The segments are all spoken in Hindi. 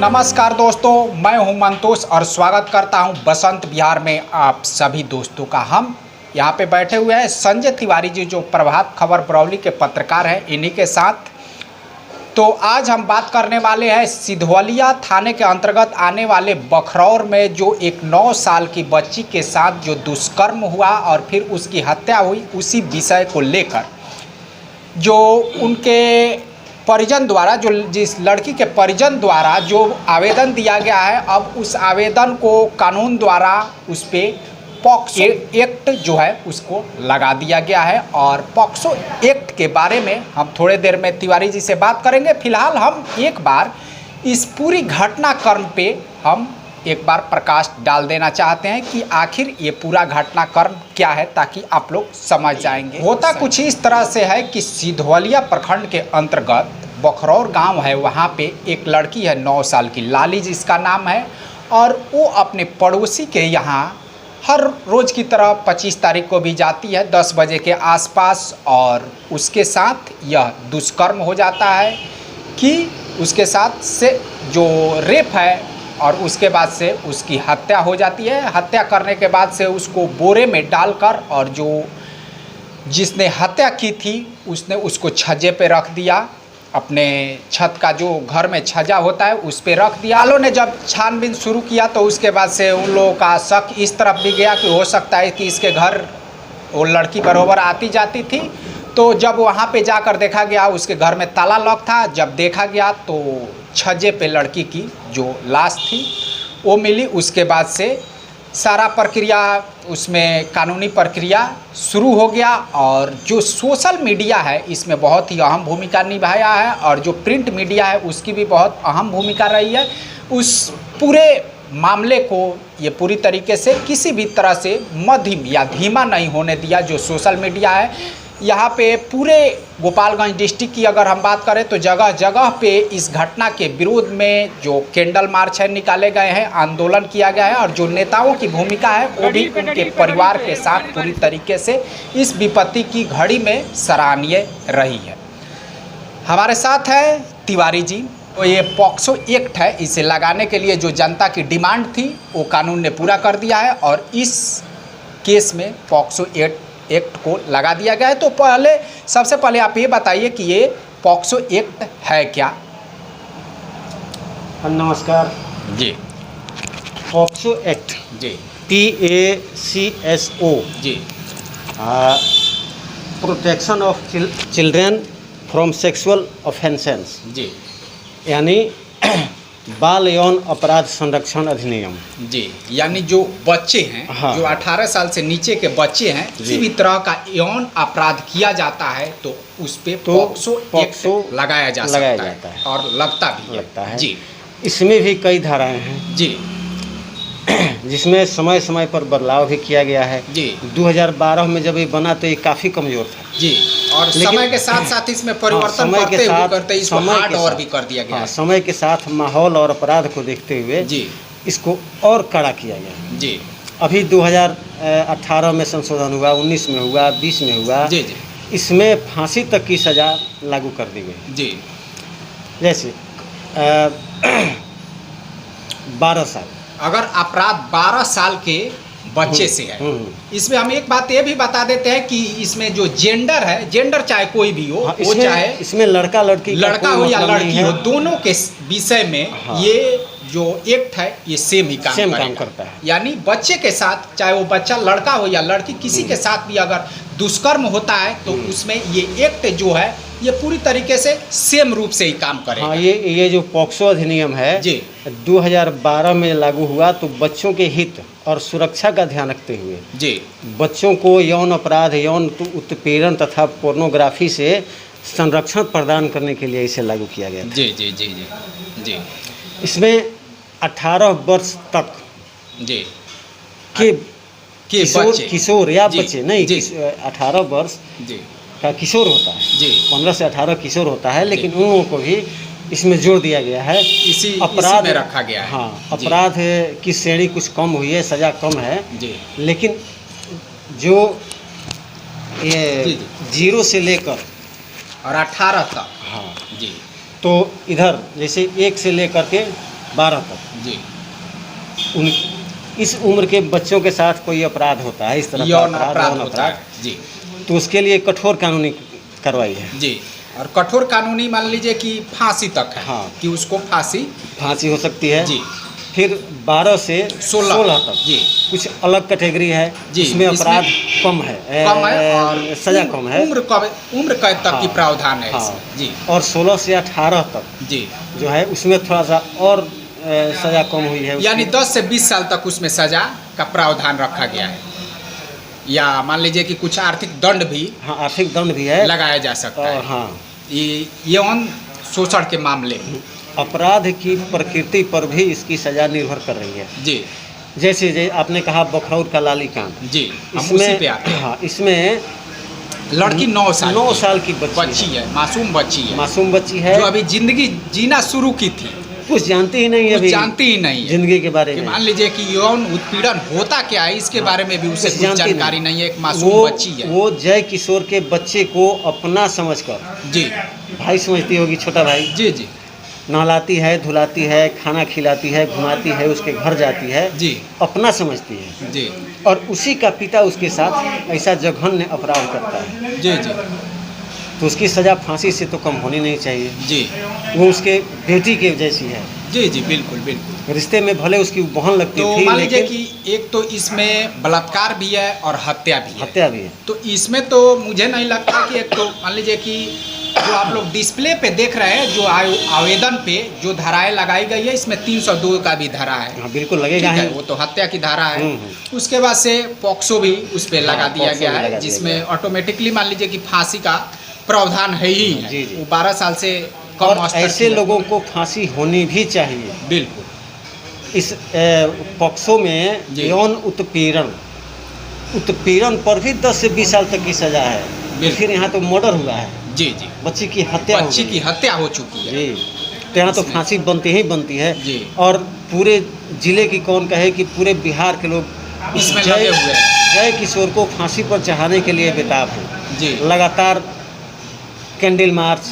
नमस्कार दोस्तों, मैं हूं मंतोष और स्वागत करता हूं बसंत विहार में आप सभी दोस्तों का। हम यहां पे बैठे हुए हैं संजय तिवारी जी, जो प्रभात खबर बरौली के पत्रकार हैं, इन्हीं के साथ। तो आज हम बात करने वाले हैं सिधवलिया थाने के अंतर्गत आने वाले बखरौर में जो एक 9 साल की बच्ची के साथ जो दुष्कर्म हुआ और फिर उसकी हत्या हुई, उसी विषय को लेकर जो उनके परिजन द्वारा, जो जिस लड़की के परिजन द्वारा जो आवेदन दिया गया है, अब उस आवेदन को कानून द्वारा उस पर पॉक्सो एक्ट जो है उसको लगा दिया गया है। और पॉक्सो एक्ट के बारे में हम थोड़े देर में तिवारी जी से बात करेंगे। फिलहाल हम एक बार इस पूरी घटनाक्रम पे हम एक बार प्रकाश डाल देना चाहते हैं कि आखिर ये पूरा घटनाक्रम क्या है, ताकि आप लोग समझ जाएंगे। होता कुछ इस तरह से है कि सिधवलिया प्रखंड के अंतर्गत बखरौर गांव है, वहाँ पे एक लड़की है 9 साल की, लाली जिसका नाम है, और वो अपने पड़ोसी के यहाँ हर रोज़ की तरह 25 तारीख को भी जाती है 10 बजे के आसपास, और उसके साथ यह दुष्कर्म हो जाता है कि उसके साथ से जो रेप है, और उसके बाद से उसकी हत्या हो जाती है। हत्या करने के बाद से उसको बोरे में डालकर, और जो जिसने हत्या की थी उसने उसको छज्जे पे रख दिया, अपने छत का जो घर में छज्जा होता है उस पे रख दिया। वालों ने जब छानबीन शुरू किया तो उसके बाद से उन लोगों का शक इस तरफ भी गया कि हो सकता है कि इसके घर वो लड़की बरोबर आती जाती थी। तो जब वहाँ पे जाकर देखा गया, उसके घर में ताला लॉक था। जब देखा गया तो छज्जे पे लड़की की जो लाश थी वो मिली। उसके बाद से सारा प्रक्रिया, उसमें कानूनी प्रक्रिया शुरू हो गया, और जो सोशल मीडिया है इसमें बहुत ही अहम भूमिका निभाया है, और जो प्रिंट मीडिया है उसकी भी बहुत अहम भूमिका रही है। उस पूरे मामले को ये पूरी तरीके से किसी भी तरह से मध्यम या धीमा नहीं होने दिया। जो सोशल मीडिया है यहाँ पे पूरे गोपालगंज डिस्ट्रिक्ट की अगर हम बात करें तो जगह जगह पे इस घटना के विरोध में जो कैंडल मार्च है निकाले गए हैं, आंदोलन किया गया है, और जो नेताओं की भूमिका है वो भी उनके परिवार के साथ पूरी तरीके से इस विपत्ति की घड़ी में सराहनीय रही है। हमारे साथ है तिवारी जी। तो ये पॉक्सो एक्ट है, इसे लगाने के लिए जो जनता की डिमांड थी वो कानून ने पूरा कर दिया है, और इस केस में पॉक्सो एक्ट को लगा दिया गया है। तो सबसे पहले आप ये बताइए कि ये पॉक्सो एक्ट है क्या? नमस्कार जी। पॉक्सो एक्ट जी, PACSO जी, protection of children from sexual offences, जी, यानी बाल यौन अपराध संरक्षण अधिनियम। जी, यानी जो बच्चे हैं, हाँ, जो 18 साल से नीचे के बच्चे हैं, किसी भी तरह का यौन अपराध किया जाता है तो उस पे पॉक्सो एक्ट लगाया जाता है, और लगता है। जी। इसमें भी कई धाराएं हैं, जी, जिसमें समय समय पर बदलाव भी किया गया है। जी। 2012 में जब ये बना तो ये काफ़ी कमज़ोर था। जी, और समय के साथ साथ इसमें परिवर्तन करते इसको हार्ड और भी कर दिया गया। हाँ, समय के साथ माहौल और अपराध को देखते हुए जी इसको और कड़ा किया गया। जी। अभी 2018 में संशोधन हुआ, 19 में हुआ, 20 में हुआ। जी, जी। इसमें फांसी तक की सज़ा लागू कर दी गई। जी। जैसे 12 साल, अगर अपराध 12 साल के बच्चे से है, इसमें हम एक बात ये भी बता देते हैं कि इसमें जो जेंडर है, जेंडर चाहे कोई भी हो, वो चाहे इसमें लड़का लड़की, लड़का हो या लड़की हो, दोनों के विषय में ये जो एक्ट है ये सेम काम करता है। यानी बच्चे के साथ, चाहे वो बच्चा लड़का हो या लड़की, किसी के साथ भी अगर दुष्कर्म होता है तो उसमें ये एक्ट जो है ये पूरी तरीके से सेम रूप से ही काम करेगा। हाँ, ये जो पॉक्सो अधिनियम है जी 2012 में लागू हुआ, तो बच्चों के हित और सुरक्षा का ध्यान रखते हुए जी बच्चों को यौन अपराध, यौन उत्पीड़न तथा पोर्नोग्राफी से संरक्षण प्रदान करने के लिए इसे लागू किया गया। जी जी जी जी जी। इसमें 18 वर्ष तक जी के बच्चे, किशोर या बच्चे नहीं, 18 वर्ष जी का किशोर होता है। जी, 15 से 18 किशोर होता है, लेकिन उन लोगों को भी इसमें जोड़ दिया गया है। इसी में रखा गया है। हाँ, अपराध की श्रेणी कुछ कम हुई है, सज़ा कम है जी, लेकिन जो ये 0 से लेकर और 18 तक, हाँ जी, तो इधर जैसे 1 से लेकर के 12 तक। जी। उन इस उम्र के बच्चों के साथ कोई अपराध होता है, इस तरह का यौन अपराध, अपराध यौन होता है। अपराध, जी तो उसके लिए कठोर कानूनी कार्रवाई है। जी। और कठोर कानूनी मान लीजिए कि फांसी तक है। हाँ। कि उसको फांसी। फांसी हो सकती है। जी। फिर 12 से 16 तक जी। कुछ अलग कैटेगरी है, जी, इसमें अपराध कम है, कम है और सजा कम है। उम्र कैद तक की हाँ, प्रावधान है हाँ। इसमें। जी और 16 से 18 तक जी। जो है उसमें थोड़ा सा और सजा कम हुई है यानी उसकी। 10 से 20 साल तक उसमें सजा का प्रावधान रखा गया है, या मान लीजिए कि कुछ आर्थिक दंड भी हाँ, आर्थिक दंड भी है लगाया जा सकता और है हाँ, ये यौन शोषण के मामले में। अपराध की प्रकृति पर भी इसकी सजा निर्भर कर रही है। जी जैसे आपने कहा बखरौर का लाली कांड, जी, हम उसी पे आते हैं। हाँ, इसमें लड़की 9 साल की बच्ची है, मासूम बच्ची है, मासूम बच्ची है, जो अभी जिंदगी जीना शुरू की थी, कुछ जानती ही नहीं है, कुछ अभी जानती ही नहीं है जिंदगी के बारे कि में। मान लीजिए कि यौन उत्पीड़न होता क्या है इसके बारे में भी उसे कुछ कुछ जानती जानकारी नहीं है। एक मासूम वो बच्ची है। वो जय किशोर के बच्चे को अपना समझकर, जी भाई समझती होगी, छोटा भाई, जी जी नहलाती है, धुलाती है, खाना खिलाती है, घुमाती है, उसके घर जाती है, जी अपना समझती है। जी और उसी का पिता उसके साथ ऐसा जघन्य अपराध करता है, जी जी तो उसकी सज़ा फांसी से तो कम होनी नहीं चाहिए। जी वो उसके बेटी के जैसी है, जी जी बिल्कुल बिल्कुल। रिश्ते में भले उसकी बहन लगती तो थी, मान लीजिए लेकिन कि एक तो इसमें बलात्कार भी है और हत्या भी है। हत्या भी है। तो इसमें तो मुझे नहीं लगता कि एक तो मान लीजिए कि जो आप लोग डिस्प्ले पे देख रहे हैं, जो आवेदन पे जो धाराएं लगाई गई है, इसमें 302 का भी धारा है। हाँ, बिल्कुल लगेगा ठीक है, ही। वो तो हत्या की धारा है। हम्म। उसके बाद से पॉक्सो भी उस पर लगा दिया पॉक्सो गया भी लगा है, दिया जिसमें गया ऑटोमेटिकली मान लीजिए कि फांसी का प्रावधान है ही है। जी, जी। वो 12 साल से कम और स्तर ऐसे की है। लोगों को फांसी होनी भी चाहिए। बिल्कुल। इस पॉक्सो में जी। यौन उत्पीड़न पर भी 10 से 20 साल तक की सजा है। बिल्कुल। फिर यहाँ तो मर्डर हुआ है, जी जी, बच्ची की हत्या हो बच्ची गई की है। हत्या हो चुकी है। जी, तो यहाँ तो इसमें- फांसी बनती ही बनती है। जी। और पूरे जिले की कौन कहे कि पूरे बिहार के लोग इसमें लगे हुए हैं। जय किशोर को फांसी पर चढ़ाने के लिए बेताब हैं। जी लगातार कैंडल मार्च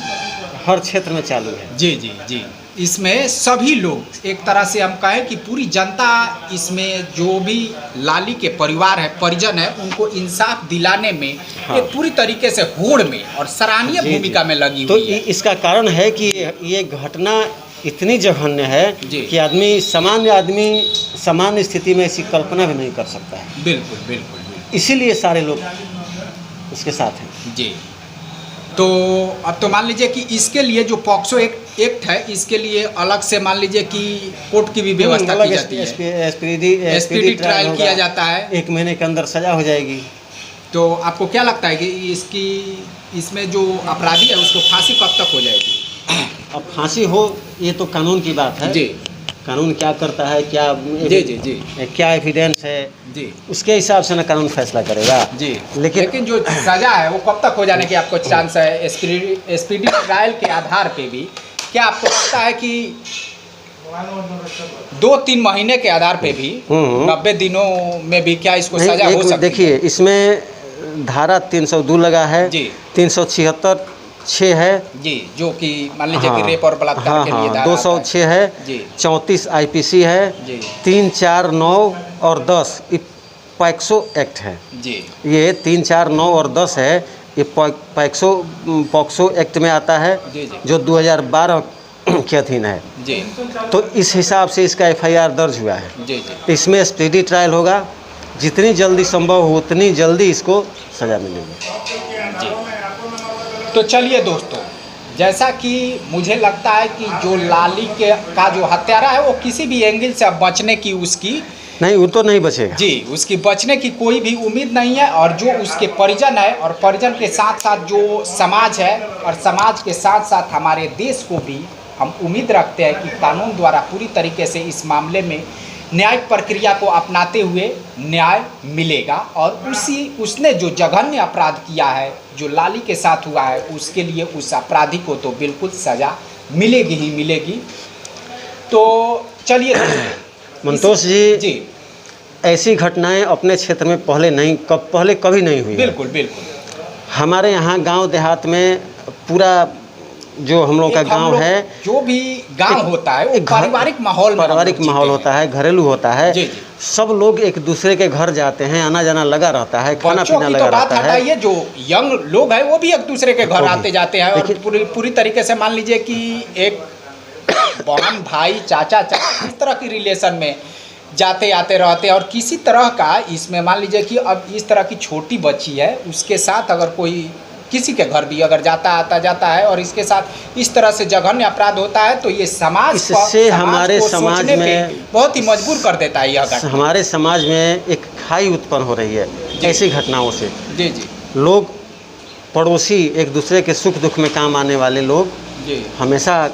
हर क्षेत्र में चालू है। जी जी जी। इसमें सभी लोग, एक तरह से हम कहें कि पूरी जनता, इसमें जो भी लाली के परिवार है, परिजन है, उनको इंसाफ दिलाने में हाँ। एक पूरी तरीके से होड़ में और सराहनीय जी, भूमिका जी। में लगी तो हुई है। इसका कारण है कि ये घटना इतनी जघन्य है जी। कि सामान्य सामान्य स्थिति में ऐसी कल्पना भी नहीं कर सकता है। बिल्कुल बिल्कुल बिल्कुल। इसीलिए सारे लोग उसके साथ हैं। जी। तो अब तो मान लीजिए कि इसके लिए जो पॉक्सो एक्ट है, इसके लिए अलग से मान लीजिए कि कोर्ट की भी व्यवस्था की जाती है। एसपीडी ट्रायल होगा, किया जाता है। 1 महीने के अंदर सजा हो जाएगी। तो आपको क्या लगता है कि इसमें जो अपराधी है उसको फांसी कब तक हो जाएगी? अब फांसी हो, ये तो कानून की बात है। जी कानून क्या करता है, क्या जी जी जी क्या एविडेंस है, जी उसके हिसाब से ना कानून फैसला करेगा। जी। लेकिन जो सजा है वो कब तक हो जाने की आपको चांस है? एसपीडी ट्रायल के आधार पे भी क्या आपको लगता है कि 2-3 महीने के आधार पे भी 90 दिनों में भी क्या इसको सजा हो सकती है? देखिए, इसमें धारा 302 लगा है जी। 376 6 है जी, जो कि मान लीजिए कि रेप और बलात्कार के लिए धारा 206 है जी। 34 आईपीसी है जी 3, 4, 9 और 10 ये पैक्सो एक्ट है। जी ये 3, 4, 9 और 10 है, ये पॉक्सो एक्ट में आता है, जी जी जो 2012 के अधीन है। जी तो इस हिसाब से इसका एफआईआर दर्ज हुआ है। जी जी। इसमें स्पीडी ट्रायल होगा, जितनी जल्दी संभव हो उतनी जल्दी इसको सज़ा मिलेगी। तो चलिए दोस्तों, जैसा कि मुझे लगता है कि जो लाली का जो हत्यारा है वो किसी भी एंगल से अब बचने की उसकी नहीं, वो तो नहीं बचेगा। जी, उसकी बचने की कोई भी उम्मीद नहीं है। और जो उसके परिजन है और परिजन के साथ साथ जो समाज है और समाज के साथ साथ हमारे देश को भी हम उम्मीद रखते हैं कि कानून द्वारा पूरी तरीके से इस मामले में न्यायिक प्रक्रिया को अपनाते हुए न्याय मिलेगा। और उसने जो जघन्य अपराध किया है, जो लाली के साथ हुआ है, उसके लिए उस अपराधी को तो बिल्कुल सज़ा मिलेगी ही मिलेगी। तो चलिए मंतोष जी, जी ऐसी घटनाएं अपने क्षेत्र में पहले कभी नहीं हुई। बिल्कुल बिल्कुल। हमारे यहाँ गांव देहात में पूरा जो हम लोग का एक हम गांव लोग है, जो भी गांव होता है वो एक घर- पारिवारिक माहौल में हम पारिवारिक लोग माहौल जीते होता हैं। है, घरेलू होता है। जी, जी। सब लोग एक दूसरे के घर जाते हैं, आना जाना लगा रहता है, खाना बच्चों पीना की लगा तो बात रहता है। हटाइए, जो यंग लोग हैं वो भी एक दूसरे के घर वो भी। आते जाते हैं और देखिए- पूरी पूरी तरीके से मान लीजिए कि एक बहन भाई चाचा चाचा इस तरह की रिलेशन में जाते आते रहते हैं। और किसी तरह का इसमें मान लीजिए कि अब इस तरह की छोटी बच्ची है, उसके साथ अगर कोई किसी के घर भी अगर जाता है और इसके साथ इस तरह से जघन्य अपराध होता है, तो ये इससे हमारे को समाज सोचने पे में बहुत ही मजबूर कर देता है यह घटना। हमारे समाज में एक खाई उत्पन्न हो रही है ऐसी घटनाओं से। जी जी लोग पड़ोसी, एक दूसरे के सुख दुख में काम आने वाले लोग, जी हमेशा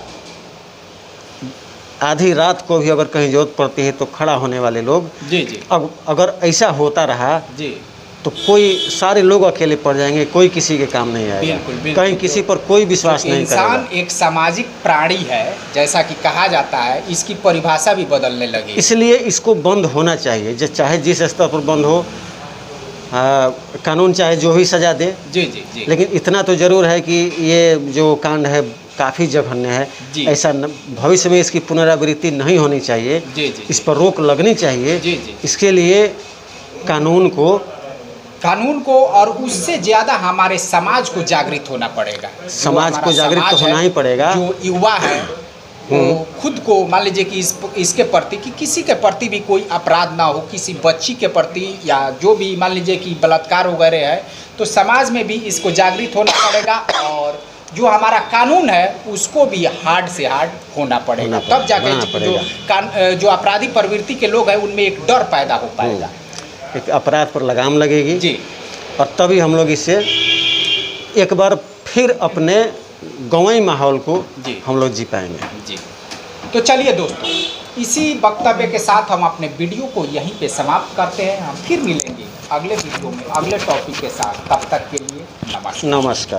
आधी रात को भी अगर कहीं जरूरत पड़ती है तो खड़ा होने वाले लोग, जी जी अब अगर ऐसा होता रहा जी तो कोई सारे लोग अकेले पड़ जाएंगे, कोई किसी के काम नहीं आएगा। बिल्कुल, बिल्कुल। कहीं किसी पर कोई विश्वास नहीं इंसान करेगा। एक सामाजिक प्राणी है जैसा कि कहा जाता है, इसकी परिभाषा भी बदलने लगी। इसलिए इसको बंद होना चाहिए, जो चाहे जिस स्तर पर बंद हो, कानून चाहे जो भी सजा दे, जी जी जी लेकिन इतना तो ज़रूर है कि ये जो कांड है काफ़ी जघन्य है। जी। ऐसा भविष्य में इसकी पुनरावृत्ति नहीं होनी चाहिए। जी जी इस पर रोक लगनी चाहिए। जी जी इसके लिए कानून को और उससे ज़्यादा हमारे समाज को जागृत होना पड़ेगा। समाज जो को हमारा जागृत तो समाज है, होना ही पड़ेगा। जो युवा है वो खुद को मान लीजिए कि इसके प्रति कि किसी के प्रति भी कोई अपराध ना हो, किसी बच्ची के प्रति या जो भी मान लीजिए कि बलात्कार वगैरह है, तो समाज में भी इसको जागृत होना पड़ेगा। और जो हमारा कानून है उसको भी हार्ड से हार्ड होना पड़ेगा, तब जाके जो अपराधी प्रवृत्ति के लोग हैं उनमें एक डर पैदा हो पाएगा, एक अपराध पर लगाम लगेगी जी। और तभी हम लोग इससे एक बार फिर अपने गाँवी माहौल को जी हम लोग जी पाएंगे। जी। तो चलिए दोस्तों, इसी वक्तव्य के साथ हम अपने वीडियो को यहीं पे समाप्त करते हैं। हम फिर मिलेंगे अगले वीडियो में अगले टॉपिक के साथ। तब तक के लिए नमस्कार। नमस्कार।